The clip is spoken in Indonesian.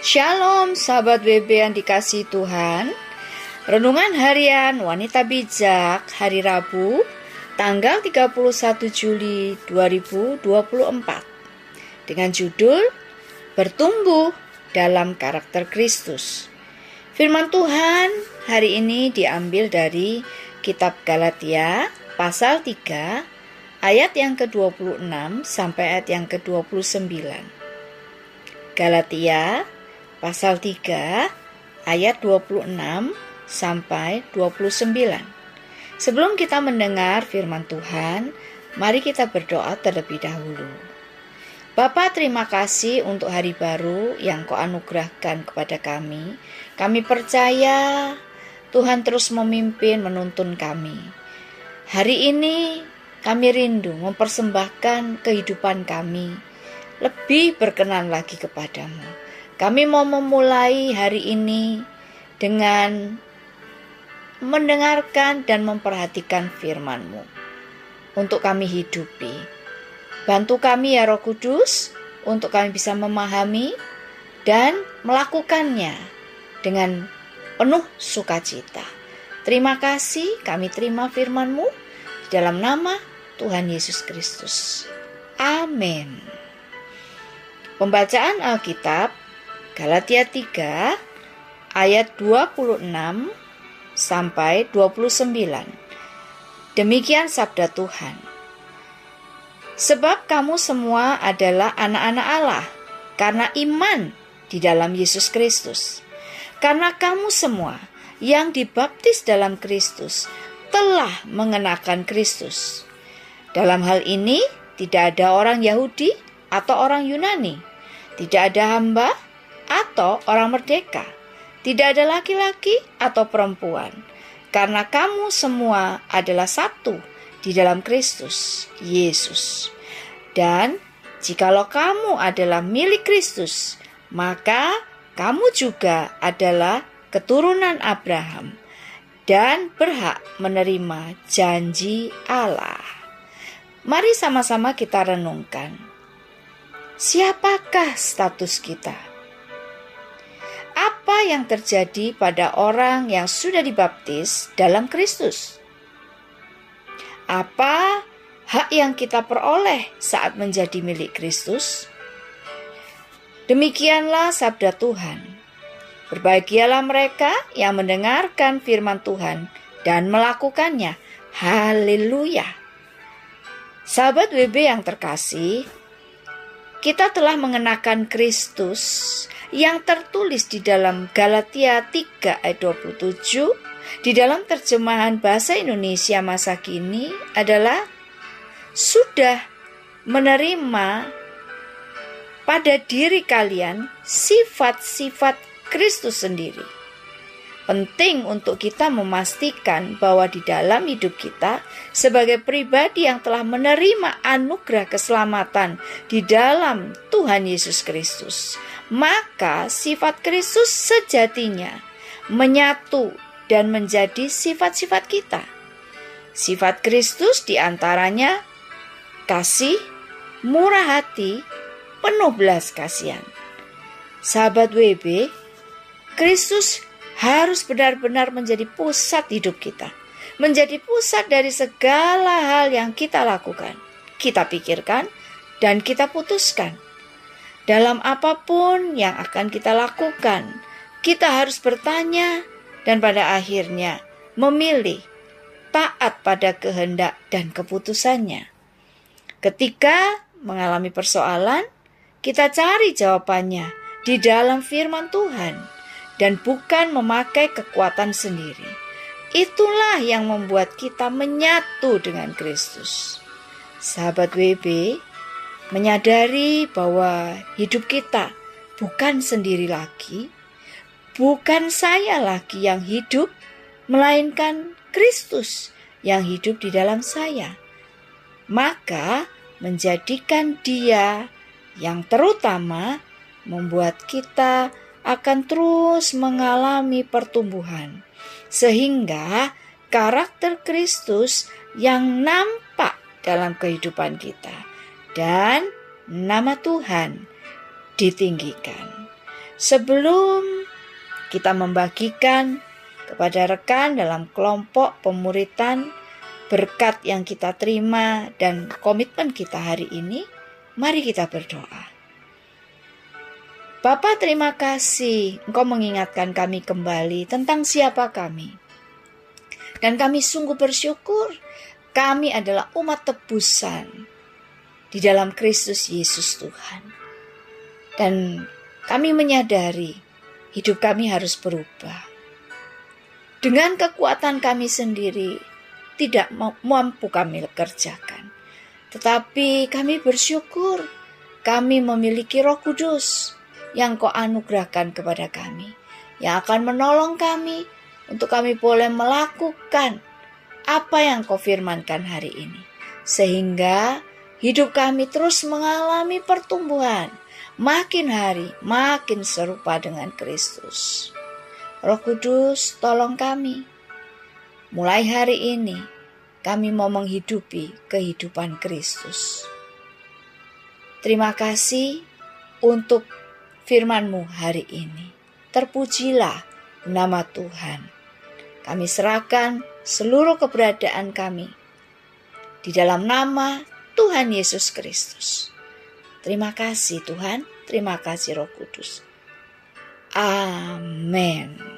Shalom sahabat WB yang dikasihi Tuhan. Renungan harian Wanita Bijak hari Rabu tanggal 31 Juli 2024 dengan judul Bertumbuh dalam Karakter Kristus. Firman Tuhan hari ini diambil dari kitab Galatia pasal 3 ayat yang ke-26 sampai ayat yang ke-29. Galatia pasal 3 ayat 26 sampai 29. Sebelum kita mendengar firman Tuhan, mari kita berdoa terlebih dahulu. Bapa, terima kasih untuk hari baru yang Kau anugerahkan kepada kami. Kami percaya Tuhan terus memimpin menuntun kami. Hari ini kami rindu mempersembahkan kehidupan kami lebih berkenan lagi kepadamu. Kami mau memulai hari ini dengan mendengarkan dan memperhatikan firman-Mu untuk kami hidupi. Bantu kami ya Roh Kudus untuk kami bisa memahami dan melakukannya dengan penuh sukacita. Terima kasih, kami terima firman-Mu dalam nama Tuhan Yesus Kristus. Amin. Pembacaan Alkitab Galatia 3 ayat 26 sampai 29. Demikian sabda Tuhan. Sebab kamu semua adalah anak-anak Allah karena iman di dalam Yesus Kristus. Karena kamu semua yang dibaptis dalam Kristus telah mengenakan Kristus. Dalam hal ini tidak ada orang Yahudi atau orang Yunani, tidak ada hamba atau orang merdeka, tidak ada laki-laki atau perempuan, karena kamu semua adalah satu di dalam Kristus Yesus. Dan jikalau kamu adalah milik Kristus, maka kamu juga adalah keturunan Abraham dan berhak menerima janji Allah. Mari sama-sama kita renungkan. Siapakah status kita? Apa yang terjadi pada orang yang sudah dibaptis dalam Kristus? Apa hak yang kita peroleh saat menjadi milik Kristus? Demikianlah sabda Tuhan. Berbahagialah mereka yang mendengarkan firman Tuhan dan melakukannya. Haleluya. Sahabat WB yang terkasih, kita telah mengenakan Kristus yang tertulis di dalam Galatia 3 ayat 27 di dalam terjemahan bahasa Indonesia masa kini adalah sudah menerima pada diri kalian sifat-sifat Kristus sendiri. Penting untuk kita memastikan bahwa di dalam hidup kita sebagai pribadi yang telah menerima anugerah keselamatan di dalam Tuhan Yesus Kristus, maka sifat Kristus sejatinya menyatu dan menjadi sifat-sifat kita. Sifat Kristus diantaranya kasih, murah hati, penuh belas kasihan. Sahabat WB, Kristus harus benar-benar menjadi pusat hidup kita, menjadi pusat dari segala hal yang kita lakukan, kita pikirkan, dan kita putuskan. Dalam apapun yang akan kita lakukan, kita harus bertanya dan pada akhirnya memilih taat pada kehendak dan keputusannya. Ketika mengalami persoalan, kita cari jawabannya di dalam firman Tuhan dan bukan memakai kekuatan sendiri. Itulah yang membuat kita menyatu dengan Kristus. Sahabat WB, menyadari bahwa hidup kita bukan sendiri lagi, bukan saya lagi yang hidup, melainkan Kristus yang hidup di dalam saya. Maka menjadikan Dia yang terutama membuat kita akan terus mengalami pertumbuhan, sehingga karakter Kristus yang nampak dalam kehidupan kita dan nama Tuhan ditinggikan. Sebelum kita membagikan kepada rekan dalam kelompok pemuritan berkat yang kita terima dan komitmen kita hari ini, mari kita berdoa. Bapa, terima kasih Engkau mengingatkan kami kembali tentang siapa kami. Dan kami sungguh bersyukur kami adalah umat tebusan di dalam Kristus Yesus Tuhan. Dan kami menyadari hidup kami harus berubah. Dengan kekuatan kami sendiri tidak mampu kami kerjakan. Tetapi kami bersyukur kami memiliki Roh Kudus yang Kau anugerahkan kepada kami, yang akan menolong kami untuk kami boleh melakukan apa yang Kau firmankan hari ini. Sehingga hidup kami terus mengalami pertumbuhan, makin hari makin serupa dengan Kristus. Roh Kudus, tolong kami. Mulai hari ini, kami mau menghidupi kehidupan Kristus. Terima kasih untuk firman-Mu hari ini. Terpujilah nama Tuhan. Kami serahkan seluruh keberadaan kami di dalam nama Tuhan Yesus Kristus. Terima kasih Tuhan, terima kasih Roh Kudus. Amin.